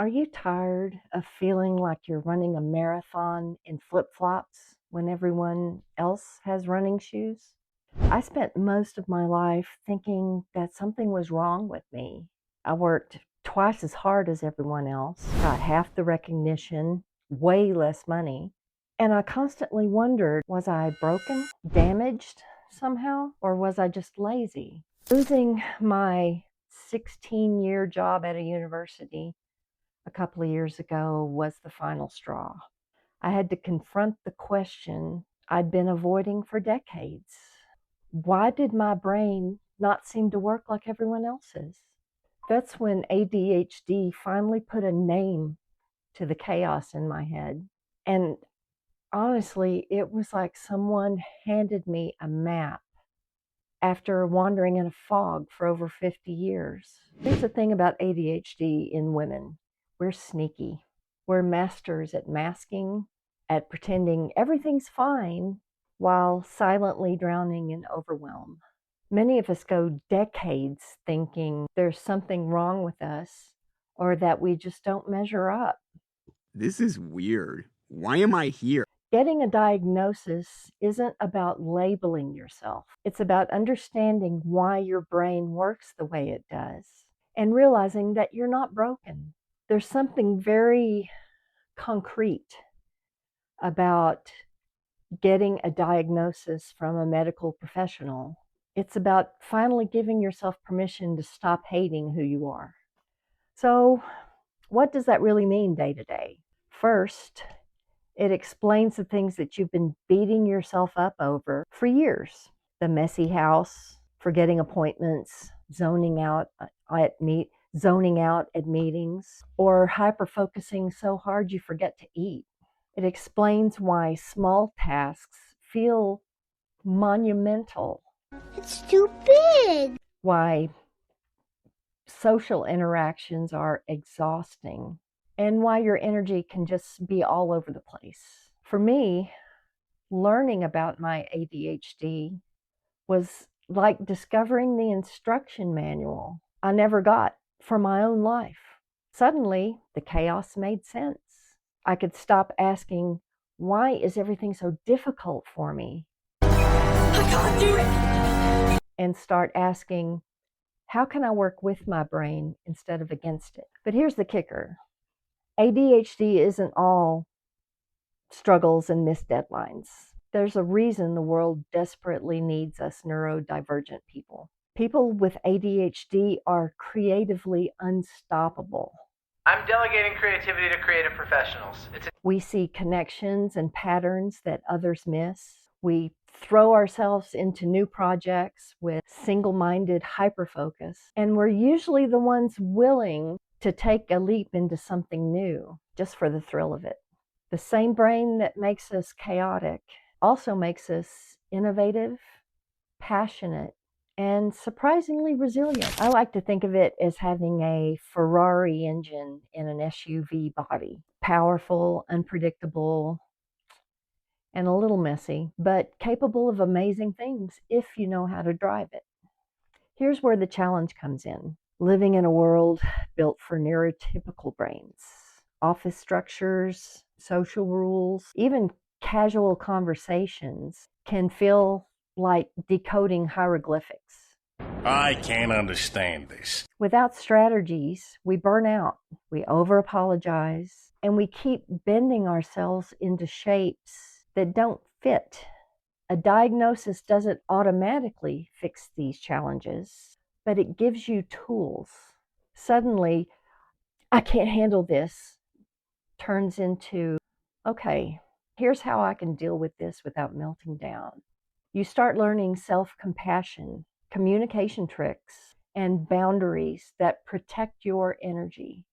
Are you tired of feeling like you're running a marathon in flip-flops when everyone else has running shoes? I spent most of my life thinking that something was wrong with me. I worked twice as hard as everyone else, got half the recognition, way less money, and I constantly wondered, was I broken, damaged somehow, or was I just lazy? Losing my 16-year job at a university a couple of years ago was the final straw. I had to confront the question I'd been avoiding for decades. Why did my brain not seem to work like everyone else's? That's when ADHD finally put a name to the chaos in my head. And honestly, it was like someone handed me a map after wandering in a fog for over 50 years. Here's the thing about ADHD in women. We're sneaky. We're masters at masking, at pretending everything's fine while silently drowning in overwhelm. Many of us go decades thinking there's something wrong with us or that we just don't measure up. This is weird. Why am I here? Getting a diagnosis isn't about labeling yourself. It's about understanding why your brain works the way it does and realizing that you're not broken. There's something very concrete about getting a diagnosis from a medical professional. It's about finally giving yourself permission to stop hating who you are. So, what does that really mean day to day? First, it explains the things that you've been beating yourself up over for years. The messy house, forgetting appointments, zoning out at meetings, or hyperfocusing so hard you forget to eat. It explains why small tasks feel monumental, It's too big. why social interactions are exhausting, and why your energy can just be all over the place. For me, learning about my ADHD was like discovering the instruction manual I never got for my own life. Suddenly, the chaos made sense. I could stop asking, why is everything so difficult for me? I can't do it. And start asking, how can I work with my brain instead of against it? But here's the kicker. ADHD isn't all struggles and missed deadlines. There's a reason the world desperately needs us neurodivergent people. People with ADHD are creatively unstoppable. I'm delegating creativity to creative professionals. We see connections and patterns that others miss. We throw ourselves into new projects with single-minded hyperfocus, and we're usually the ones willing to take a leap into something new just for the thrill of it. The same brain that makes us chaotic also makes us innovative, passionate, and surprisingly resilient. I like to think of it as having a Ferrari engine in an SUV body. Powerful, unpredictable, and a little messy, but capable of amazing things if you know how to drive it. Here's where the challenge comes in. Living in a world built for neurotypical brains. Office structures, social rules, even casual conversations can feel like decoding hieroglyphics. I can't understand this. Without strategies, we burn out, we over-apologize, and we keep bending ourselves into shapes that don't fit. A diagnosis doesn't automatically fix these challenges, but it gives you tools. Suddenly, I can't handle this turns into, okay, here's how I can deal with this without melting down. You start learning self-compassion, communication tricks, and boundaries that protect your energy.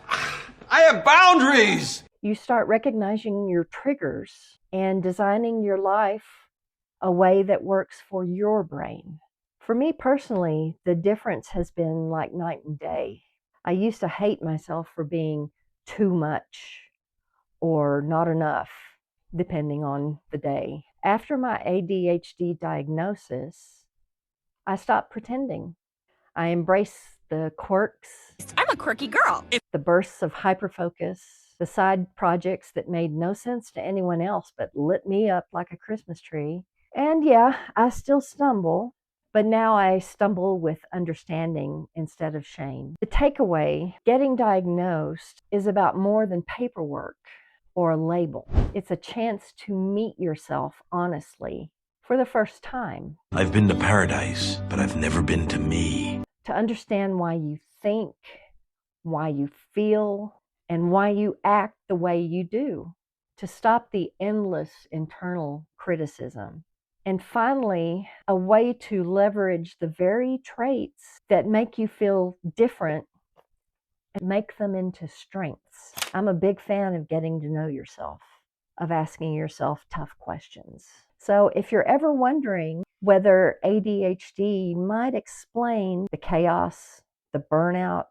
I have boundaries! You start recognizing your triggers and designing your life a way that works for your brain. For me personally, the difference has been like night and day. I used to hate myself for being too much or not enough, depending on the day. After my ADHD diagnosis, I stopped pretending. I embraced the quirks, I'm a quirky girl. the bursts of hyperfocus, the side projects that made no sense to anyone else but lit me up like a Christmas tree. And yeah, I still stumble, but now I stumble with understanding instead of shame. The takeaway, getting diagnosed, is about more than paperwork or a label. It's a chance to meet yourself honestly for the first time. I've been to paradise, but I've never been to me. To understand why you think, why you feel, and why you act the way you do. To stop the endless internal criticism. And finally, a way to leverage the very traits that make you feel different and make them into strengths. I'm a big fan of getting to know yourself, of asking yourself tough questions. So if you're ever wondering whether ADHD might explain the chaos, the burnout,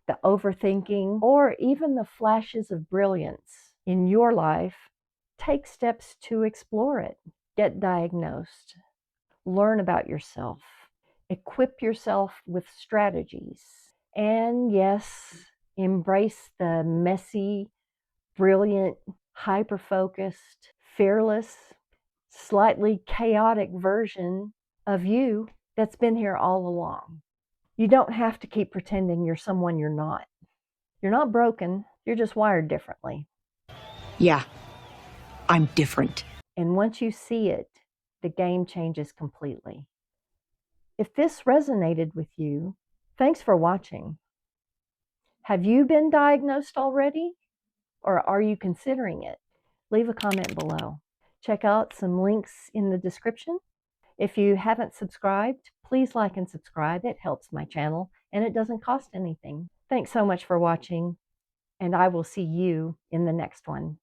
the overthinking, or even the flashes of brilliance in your life, take steps to explore it. Get diagnosed. Learn about yourself. Equip yourself with strategies. And yes, embrace the messy, brilliant, hyper-focused, fearless, slightly chaotic version of you that's been here all along. You don't have to keep pretending you're someone you're not. You're not broken, you're just wired differently. Yeah, I'm different. And once you see it, the game changes completely. If this resonated with you, thanks for watching. Have you been diagnosed already? Or are you considering it? Leave a comment below. Check out some links in the description. If you haven't subscribed, please like and subscribe. It helps my channel and it doesn't cost anything. Thanks so much for watching, and I will see you in the next one.